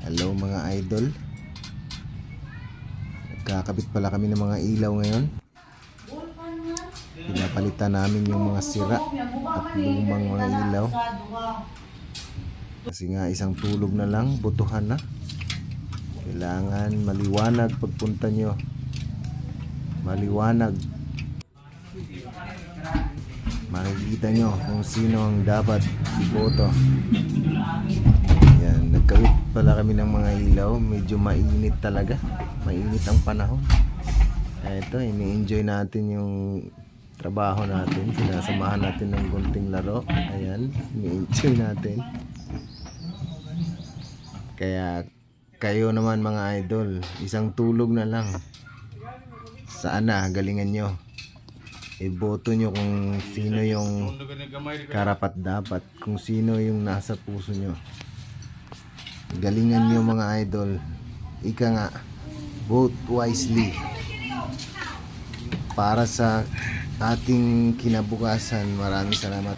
Hello mga idol. Nagkakabit pala kami ng mga ilaw ngayon. Pinapalitan namin yung mga sira at lumang mga ilaw. Kasi nga isang tulog na lang, butuhan na. Kailangan maliwanag pagpunta nyo. Maliwanag. Makikita nyo kung sino ang dapat iboto. Yan, nagkawit pala kami ng mga ilaw. Medyo mainit talaga. Mainit ang panahon. Eto, ini-enjoy natin yung trabaho natin. Sinasamahan natin ng gunting laro. Ayan, ini-enjoy natin. Kaya kayo naman mga idol, isang tulog na lang. Sana galingan nyo. Iboto nyo kung sino yung karapat dapat, kung sino yung nasa puso nyo. Galingan nyo mga idol. Ika nga, vote wisely para sa ating kinabukasan. Maraming salamat.